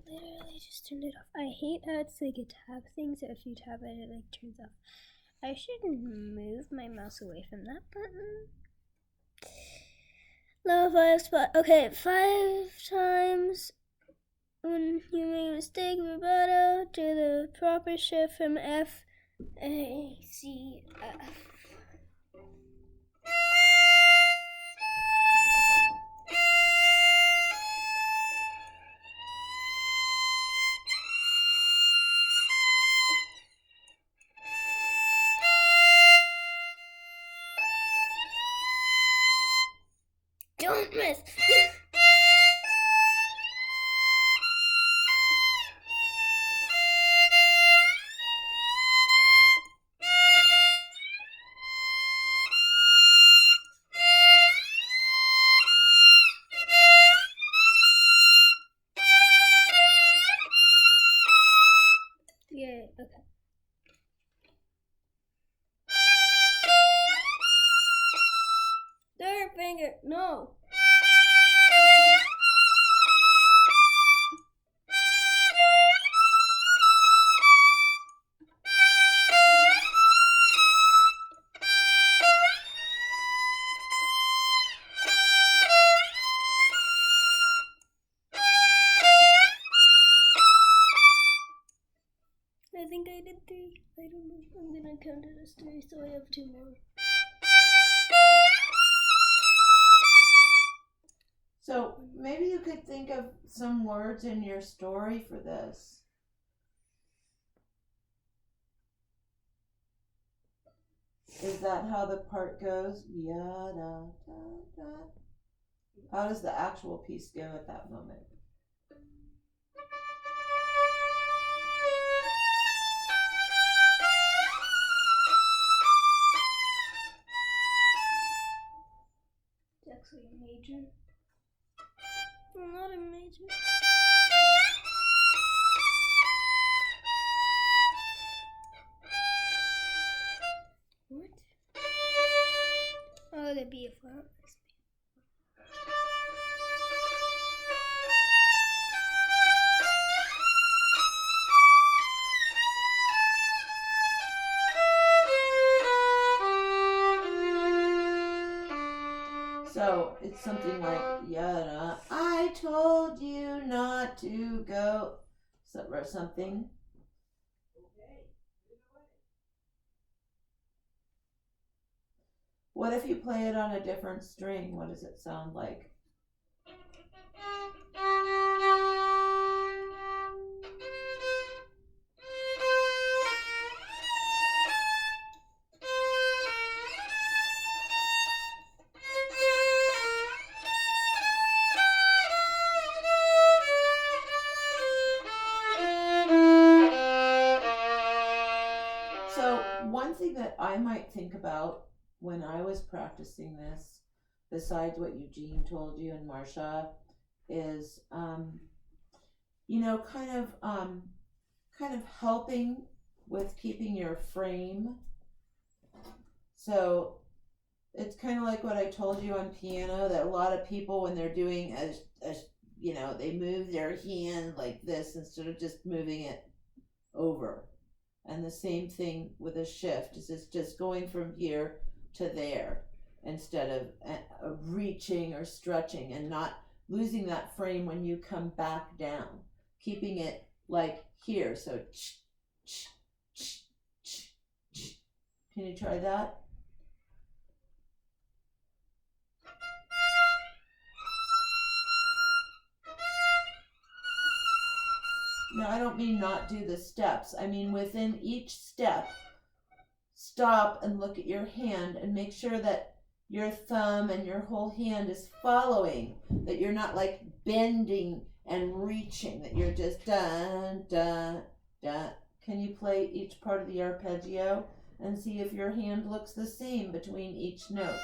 literally just turned it off. I hate how it's like a tab thing, so if you tap it, it like turns off. I shouldn't move my mouse away from that button. Level 5 spot. Okay, 5 times when you make a mistake, vibrato to the proper shift from F, A, C, F. Don't miss! Yeah, okay. Third finger, no! I think I did 3. I don't know. I'm gonna count it as 3, so I have 2 more. So maybe you could think of some words in your story for this. Is that how the part goes? Ya da da da. How does the actual piece go at that moment? It's actually a major. Well, not a major. What? Oh, the B flat. So it's something like yada. I told you not to go. Or something. What if you play it on a different string? What does it sound like? So one thing that I might think about when I was practicing this, besides what Eugene told you and Marcia, is kind of helping with keeping your frame. So it's kind of like what I told you on piano, that a lot of people, when they're doing they move their hand like this instead of just moving it over. And the same thing with a shift, is it's just going from here to there instead of reaching or stretching, and not losing that frame when you come back down, keeping it like here. So can you try that? No, I don't mean not do the steps. I mean within each step, stop and look at your hand and make sure that your thumb and your whole hand is following, that you're not like bending and reaching, that you're just dun, dun, dun. Can you play each part of the arpeggio and see if your hand looks the same between each note?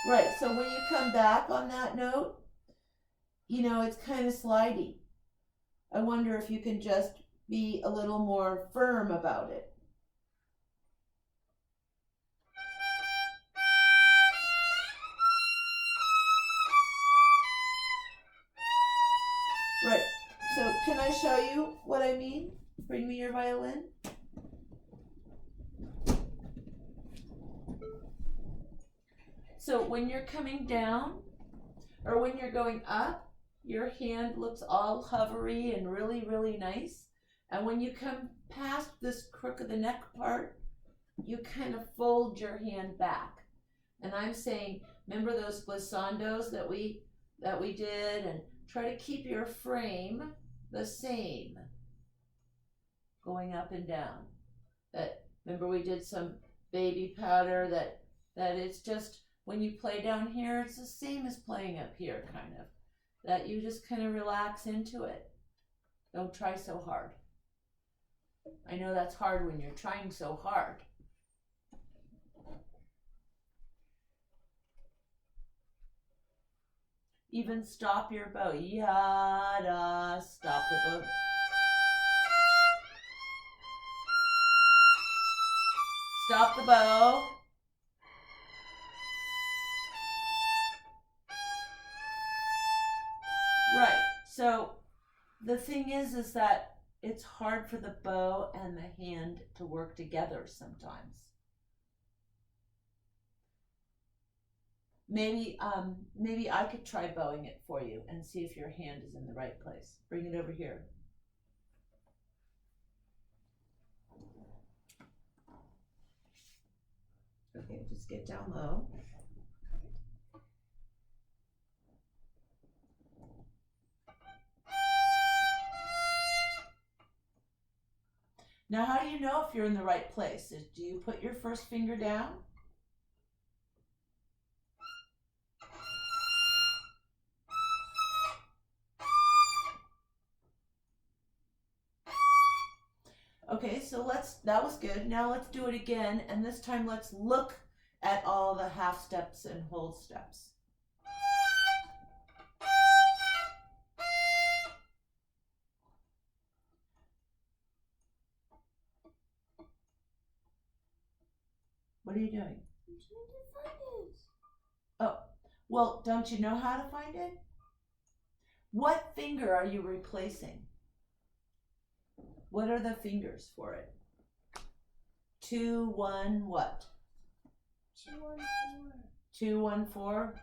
Right, so when you come back on that note, it's kind of slidey. I wonder if you can just be a little more firm about it. can I show you what I mean? Bring me your violin. So when you're coming down or when you're going up, your hand looks all hovery and really, really nice. And when you come past this crook of the neck part, you kind of fold your hand back. And I'm saying, remember those glissandos that we did, and try to keep your frame the same going up and down. That, remember we did some baby powder that it's just, when you play down here, it's the same as playing up here, kind of. That you just kind of relax into it. Don't try so hard. I know that's hard when you're trying so hard. Even stop your bow. Yada, stop the bow. Stop the bow. Right. So the thing is that it's hard for the bow and the hand to work together sometimes. Maybe I could try bowing it for you and see if your hand is in the right place. Bring it over here. Okay, just get down low. Now, how do you know if you're in the right place? Do you put your first finger down? Okay, so that was good. Now let's do it again, and this time let's look at all the half steps and whole steps. What are you doing? I'm trying to find it. Oh, well, don't you know how to find it? What finger are you replacing? What are the fingers for it? 2, 1, what? 2, 1, 4. 2, 1, 4.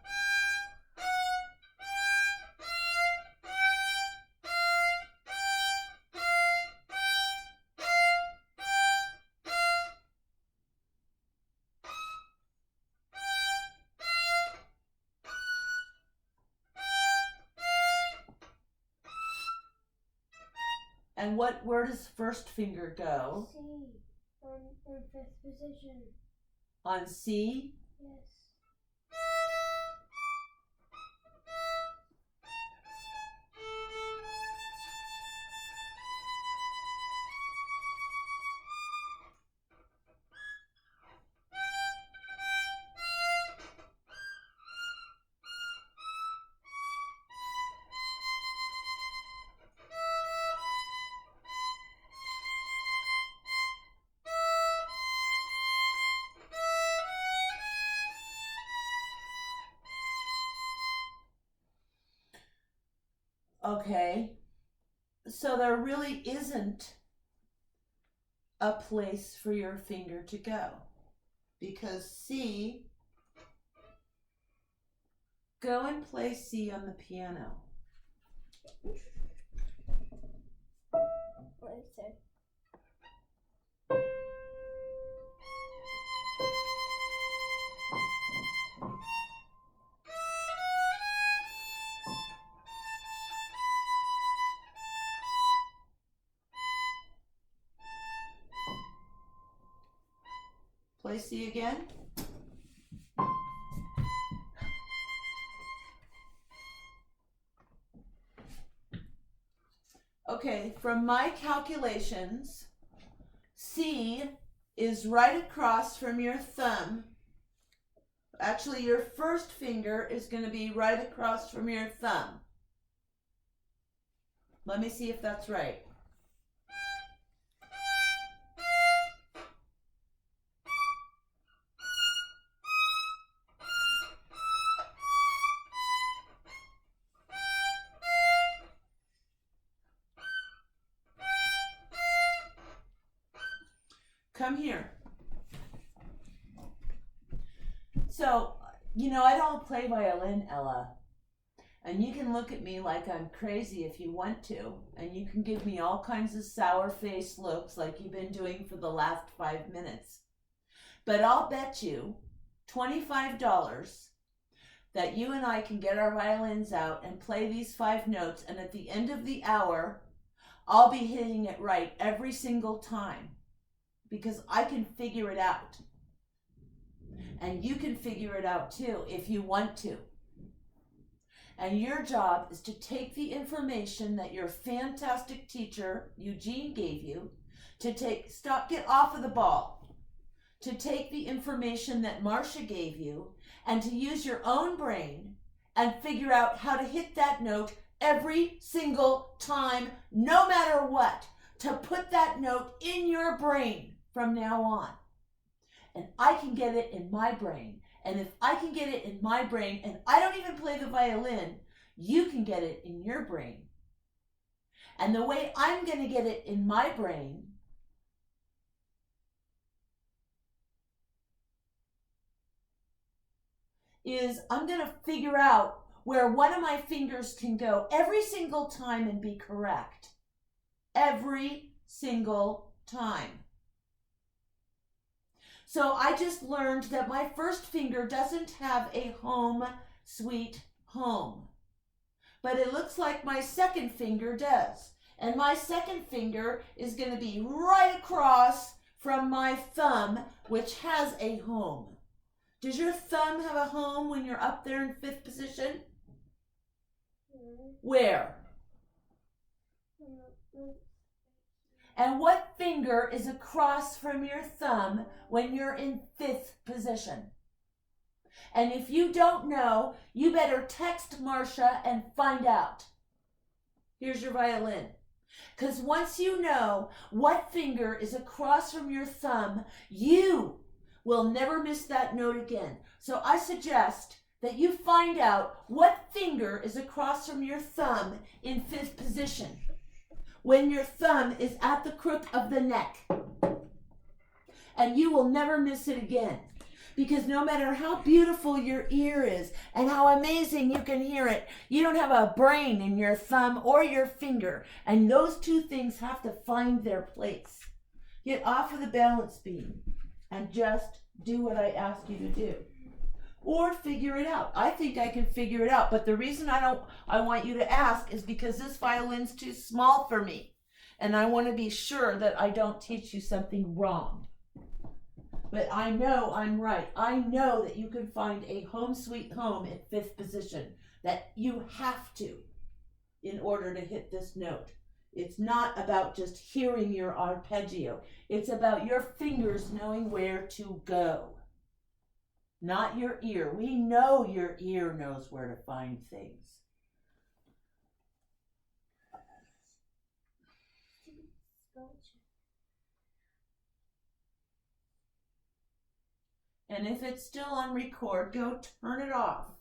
And where does first finger go? C. On 5th position. On C? Yes. Okay, so there really isn't a place for your finger to go, because C, go and play C on the piano. What is it? Play C again. Okay, from my calculations, C is right across from your thumb. Actually, your first finger is going to be right across from your thumb. Let me see if that's right. Come here. So, I don't play violin, Ella. And you can look at me like I'm crazy if you want to. And you can give me all kinds of sour-faced looks like you've been doing for the last 5 minutes. But I'll bet you $25 that you and I can get our violins out and play these 5 notes. And at the end of the hour, I'll be hitting it right every single time. Because I can figure it out. And you can figure it out too if you want to. And your job is to take the information that your fantastic teacher, Eugene, gave you, get off of the ball, to take the information that Marcia gave you, and to use your own brain and figure out how to hit that note every single time, no matter what, to put that note in your brain from now on. And I can get it in my brain. And if I can get it in my brain, and I don't even play the violin, you can get it in your brain. And the way I'm going to get it in my brain is I'm going to figure out where one of my fingers can go every single time and be correct. Every single time. So I just learned that my first finger doesn't have a home, sweet home. But it looks like my second finger does. And my second finger is going to be right across from my thumb, which has a home. Does your thumb have a home when you're up there in 5th position? Where? And what finger is across from your thumb when you're in 5th position? And if you don't know, you better text Marcia and find out. Here's your violin. Because once you know what finger is across from your thumb, you will never miss that note again. So I suggest that you find out what finger is across from your thumb in 5th position, when your thumb is at the crook of the neck. And you will never miss it again. Because no matter how beautiful your ear is and how amazing you can hear it, you don't have a brain in your thumb or your finger. And those two things have to find their place. Get off of the balance beam and just do what I ask you to do. Or figure it out. I think I can figure it out. But the reason I want you to ask is because this violin's too small for me. And I want to be sure that I don't teach you something wrong. But I know I'm right. I know that you can find a home sweet home at 5th position. That you have to in order to hit this note. It's not about just hearing your arpeggio. It's about your fingers knowing where to go. Not your ear. We know your ear knows where to find things. And if it's still on record, go turn it off.